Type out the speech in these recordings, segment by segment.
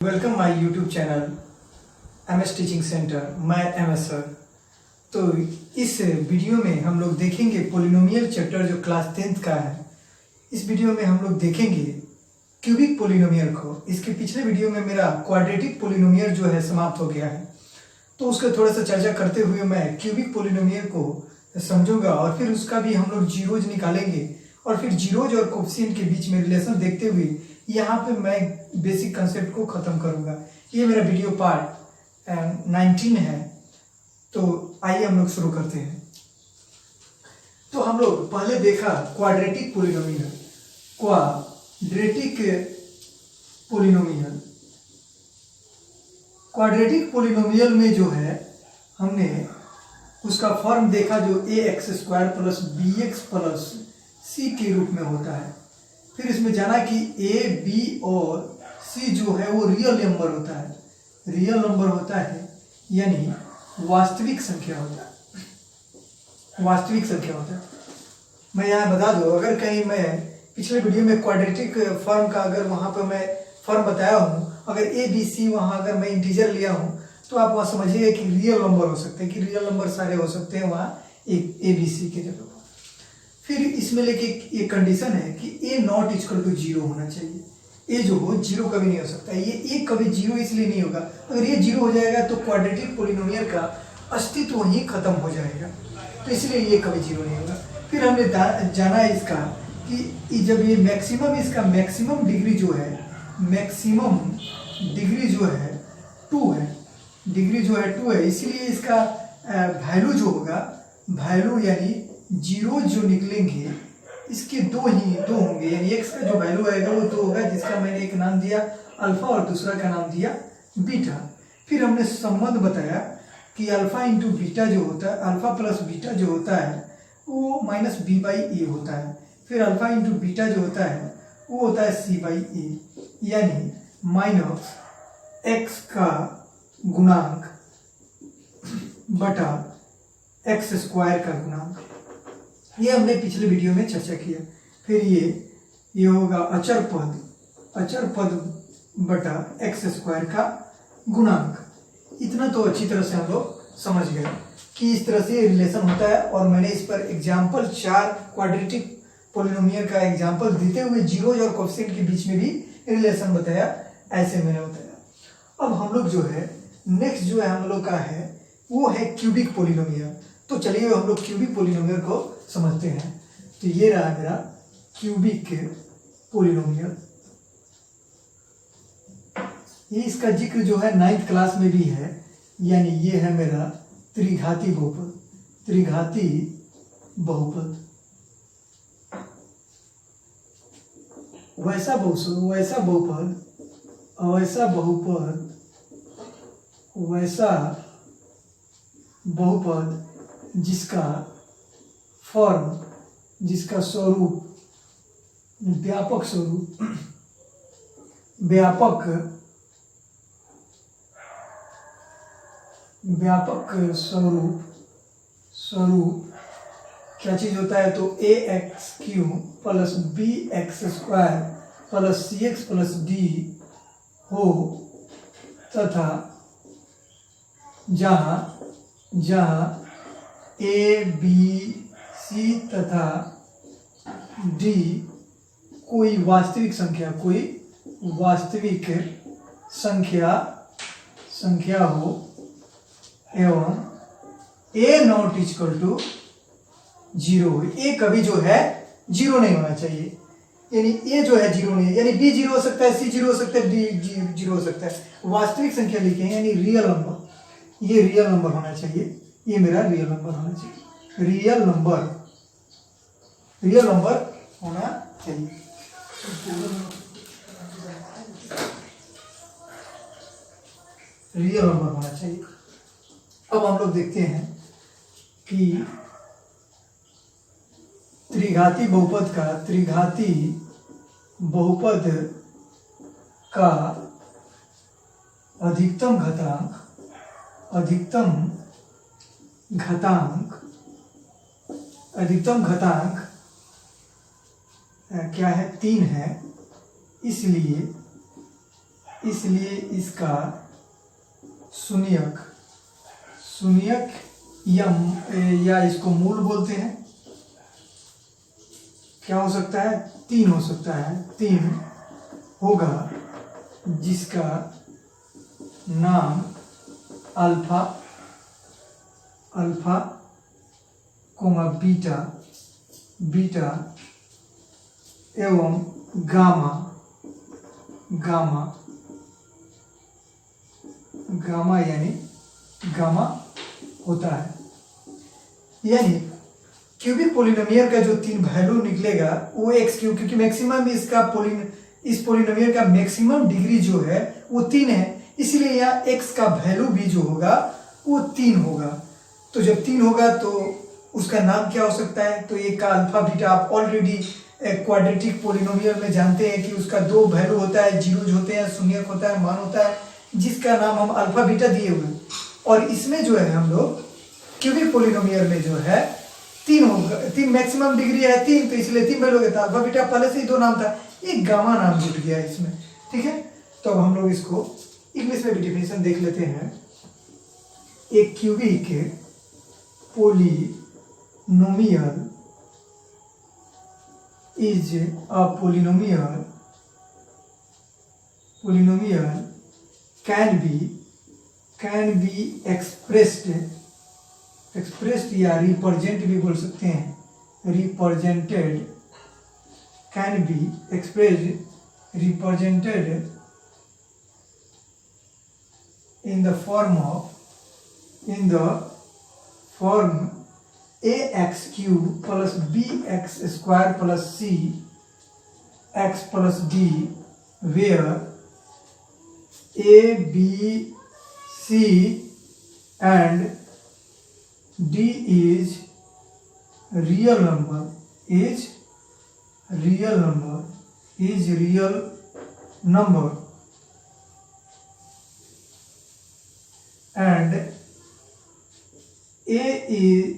Welcome my YouTube channel MS teaching centre. मैं MS sir. तो इस वीडियो में हम लोग देखेंगे पोलिनोमियल चैप्टर जो क्लास 10th का है। इस वीडियो में हम लोग देखेंगे क्यूबिक पोलिनोमियल को। इसके पिछले वीडियो में मेरा क्वाड्रेटिक पोलिनोमियल जो है समाप्त हो गया है, तो उसका थोड़ा सा चर्चा करते हुए मैं क्यूबिक पोलिनोमियल को समझूंगा और फिर उसका भी हम लोग जीरोज निकालेंगे और फिर जीरोज और कोफिशिएंट के बीच में रिलेशन देखते हुए यहाँ पे मैं बेसिक कंसेप्ट को खत्म करूंगा। ये मेरा वीडियो पार्ट 19 है। तो आइए हम लोग शुरू करते हैं। तो हम लोग पहले देखा क्वाड्रेटिक पोलिनोमियल। क्वाड्रेटिक पोलिनोमियल में जो है हमने उसका फॉर्म देखा जो ax² plus bx plus c के रूप में होता है। फिर इसमें जाना कि a, b और c जो है वो रियल नंबर होता है। रियल नंबर होता है यानी वास्तविक संख्या होता है। वास्तविक संख्या होता है। मैं यहाँ बता दूँ, अगर कहीं मैं पिछले वीडियो में क्वाड्रेटिक फॉर्म का अगर वहाँ पर मैं फॉर्म बताया हूँ, अगर a, b, c वहाँ अगर मैं इंटीजर लिया हूँ तो आप वहाँ समझिए कि रियल नंबर हो सकते हैं, कि रियल नंबर सारे हो सकते हैं वहाँ एक a, b, c के जगह। फिर इसमें लेके एक कंडीशन है कि a नॉट इक्वल टू 0 होना चाहिए। a जो हो 0 कभी नहीं हो सकता। ये a कभी 0 इसलिए नहीं होगा, अगर ये 0 हो जाएगा तो क्वाड्रेटिक पोलिनोमियल का अस्तित्व ही खत्म हो जाएगा, तो इसलिए ये कभी 0 नहीं होगा। फिर हमने जाना इसका कि जब ये मैक्सिमम, इसका मैक्सिमम डिग्री जो है, मैक्सिमम डिग्री जो है 2 है, डिग्री जो है 2 है, इसीलिए इसका वैल्यू जो होगा, वैल्यू यानी जीरो जो निकलेंगे इसके दो होंगे, यानी x का जो वैल्यू आएगा वो 2 होगा, जिसका मैंने एक नाम दिया अल्फा और दूसरा का नाम दिया बीटा। फिर हमने संबंध बताया कि अल्फा इंटू बीटा जो होता है, अल्फा प्लस बीटा जो होता है वो माइनस b/a होता है। फिर अल्फा इंटू बीटा जो होता है वो होता है c/a, यानी माइनस x का गुणांक बटा x² का गुणांक। ये हमने पिछले वीडियो में चर्चा किया। फिर ये होगा अचर पद बटा x² का गुणांक। इतना तो अच्छी तरह से हम लोग समझ गए कि इस तरह से रिलेशन होता है। और मैंने इस पर एग्जाम्पल 4 क्वाड्रेटिक पोलिनोमियल का एग्जाम्पल देते हुए जीरोज और कोफिशिएंट के बीच में भी रिलेशन बताया, ऐसे मैंने बताया। अब हम लोग जो है नेक्स्ट जो है हम लोग का है वो है क्यूबिक पोलिनोमियल। तो चलिए हम लोग क्यूबिक पोलिनोमियल को समझते हैं। तो ये रहा मेरा क्यूबिक पोलिनोमियल। ये इसका जिक्र जो है 9th क्लास में भी है, यानी ये है मेरा त्रिघाती बहुपद। त्रिघाती बहुपद वैसा बहुपद जिसका फॉर्म, जिसका स्वरूप, व्यापक स्वरूप क्या चीज होता है, तो ax³ plus bx² plus cx plus d हो, तथा जहाँ a, b, c तथा d कोई वास्तविक संख्या हो एवं a नॉट इक्वल टू 0 हो। a कभी जो है 0 नहीं होना चाहिए, यानी a जो है 0 नहीं, यानी b 0 हो सकता है, c 0 हो सकता है, d 0 हो सकता है। वास्तविक संख्या लिखे हैं, यानी रियल नंबर। ये रियल नंबर होना चाहिए, ये मेरा रियल नंबर होना चाहिए। रियल नंबर होना चाहिए। रियल नंबर होना चाहिए। अब हम लोग देखते हैं कि त्रिघाती बहुपद का अधिकतम घातांक क्या है, 3 है। इसलिए इसलिए इसका शून्यक या इसको मूल बोलते हैं। क्या हो सकता है? 3 हो सकता है। 3 होगा जिसका नाम अल्फा कोमा बीटा एवं गामा यानी गामा होता है। यानी क्यूबिक पोलिनोमियल का जो 3 वैल्यू निकलेगा वो एक्स क्यूब, क्योंकि मैक्सिमम इसका इस पोलिनोमियल का मैक्सिमम डिग्री जो है वो 3 है, इसीलिए यहाँ एक्स का वैल्यू भी जो होगा वो 3 होगा। तो जब 3 होगा तो उसका नाम क्या हो सकता है? तो एक का अल्फा बीटा आप ऑलरेडी क्वाड्रेटिक पोलिनोमियल में जानते हैं कि उसका 2 वैल्यू होता है, जीरोज होते हैं, शून्यक होता है, मान होता है, जिसका नाम हम अल्फा बीटा दिए हुए। और इसमें जो है हम लोग क्यूबिक पोलिनोमियल में जो है 3 होगा, 3 मैक्सिमम डिग्री है 3, तो इसलिए 3 वैल्यू होता है। अल्फा बीटा पहले से ही 2 नाम था, एक गामा नाम जुट गया इसमें। ठीक है, तो अब हम लोग इसको इंग्लिश में भी डिफिनेशन देख लेते हैं। एक cubic polynomial is a polynomial can be expressed या रिप्रेजेंट भी बोल सकते हैं, represented, can be expressed represented in the form ax cube plus bx square plus c x plus d, where a, b, c and d is real number, and a is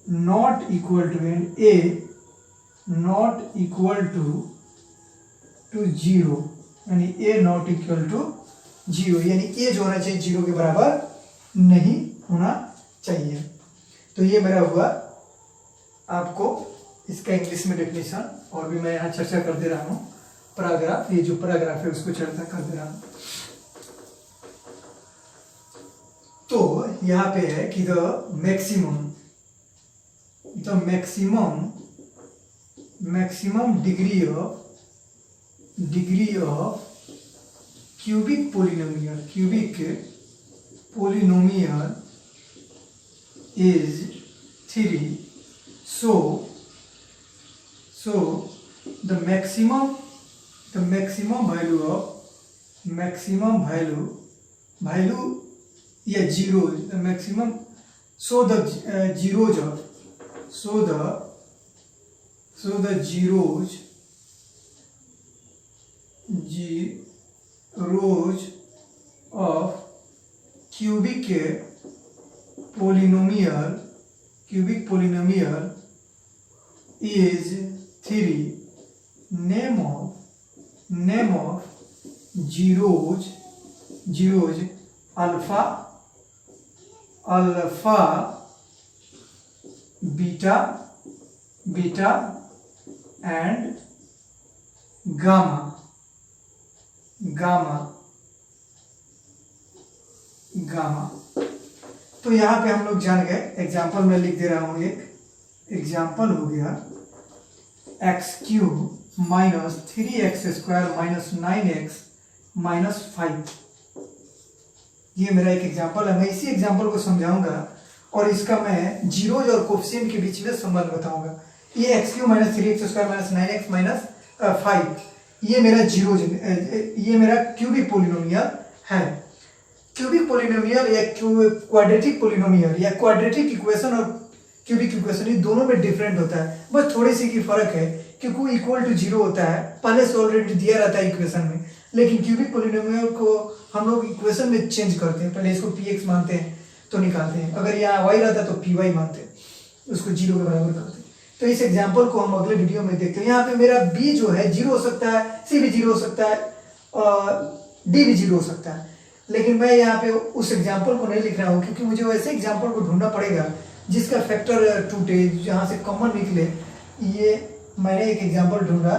not equal to 0, यानी a not equal to 0, यानी a जो होना चाहिए 0 के बराबर नहीं होना चाहिए। तो ये मेरा हुआ आपको इसका इंग्लिश में डेफिनेशन, और भी मैं यहाँ चर्चा कर दे रहा हूँ पैराग्राफ, ये जो पैराग्राफ है उसको चर्चा कर दे रहा हूँ। तो यहाँ पे है कि the maximum degree of cubic polynomial is 3, so the maximum value या zeros, the maximum, so the zeros of cubic polynomial is 3. Name of zeros alpha, beta and gamma। तो यहाँ पे हम लोग जान गए। एग्जाम्पल में लिख दे रहा हूँ, एक एग्जाम्पल हो गया x³ minus 3x² minus 9x minus 5। ये मेरा एक एग्जाम्पल है। मैं इसी एग्जाम्पल को समझाऊंगा और इसका मैं जीरोज और कोफिशिएंट के बीच में संबंध बताऊंगा। ये x³ minus 3x² minus 9x minus 5, ये मेरा जीरोज, ये मेरा क्यूबिक पोलिनोमियल है। क्यूबिक पोलिनोमियल या क्वाड्रेटिक पोलिनोमियल या क्वाड्रेटिक इक्वेशन और क्यूबिक इक्वेशन, ये दोनों में डिफरेंट होता है, बस थोड़ी सी की फर्क है कि कोई इक्वल टू 0 होता है, पहले से ऑलरेडी दिया रहता है इक्वेशन में, लेकिन क्यूबिक पोलिनोमियल को हम लोग इक्वेशन में चेंज करते हैं। पहले इसको px मानते हैं तो निकालते हैं, अगर यहाँ y रहता तो py मानते हैं, उसको 0 के बराबर करते हैं। तो इस एग्जाम्पल को हम अगले वीडियो में देखते हैं। यहाँ पे मेरा b जो है 0 हो सकता है, c भी 0 हो सकता है, डी भी 0 हो सकता है। लेकिन मैं यहाँ पे उस एग्जाम्पल को नहीं लिख रहा हूँ क्योंकि मुझे वैसे एग्जाम्पल को ढूंढना पड़ेगा जिसका फैक्टर टूटे, जहाँ से कॉमन निकले। ये मैंने एक एग्जाम्पल ढूंढा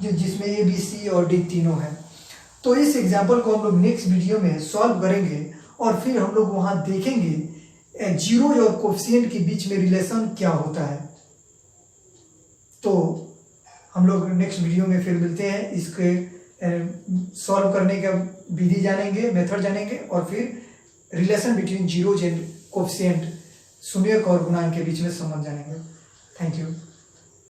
जिसमें ए बी सी और डी तीनों है। तो इस एग्जाम्पल को हम लोग नेक्स्ट वीडियो में सॉल्व करेंगे और फिर हम लोग वहाँ देखेंगे जीरोज और कोफिशिएंट के बीच में रिलेशन क्या होता है। तो हम लोग नेक्स्ट वीडियो में फिर मिलते हैं, इसके सॉल्व करने का विधि जानेंगे, मेथड जानेंगे और फिर relation between zeros and coefficient, शून्यक और गुणांक के बीच में संबंध जानेंगे। Thank you.